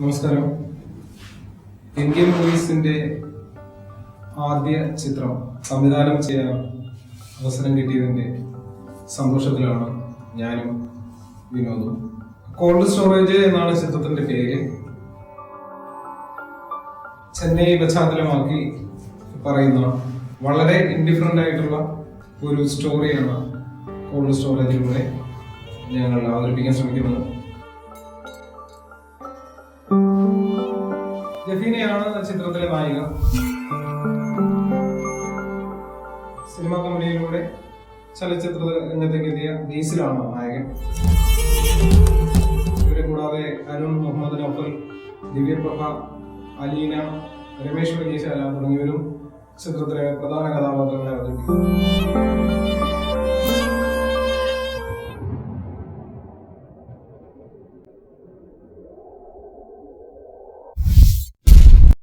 നമസ്കാരം. ഇന്ത്യൻ മൂവീസിന്റെ ആദ്യ ചിത്രം സംവിധാനം ചെയ്യാൻ അവസരം കിട്ടിയതിന്റെ സന്തോഷത്തിലാണ് ഞാനും വിനോദും. കോൾഡ് സ്റ്റോറേജ് എന്നാണ് ചിത്രത്തിന്റെ പേര്. ചെന്നൈ പശ്ചാത്തലമാക്കി പറയുന്ന വളരെ ഇൻഡിഫറൻ്റ് ആയിട്ടുള്ള ഒരു സ്റ്റോറിയാണ് കോൾഡ് സ്റ്റോറേജിലൂടെ ഞങ്ങൾ അവതരിപ്പിക്കാൻ ശ്രമിക്കുന്നത്. ജഫീനയാണ് ചിത്രത്തിലെ നായിക. സിനിമാ കമ്പനിയിലൂടെ ചലച്ചിത്ര രംഗത്തേക്ക് എത്തിയ ബേസിലാണ് നായകൻ. ഇവരെ കൂടാതെ അരുൺ, മുഹമ്മദ് നൗഫൽ, ദിവ്യപ്രഭ, അലീന, രമേശ് വലിയശാല തുടങ്ങിയവരും ചിത്രത്തിലെ പ്രധാന കഥാപാത്രങ്ങളെ അവതരിപ്പിക്കും.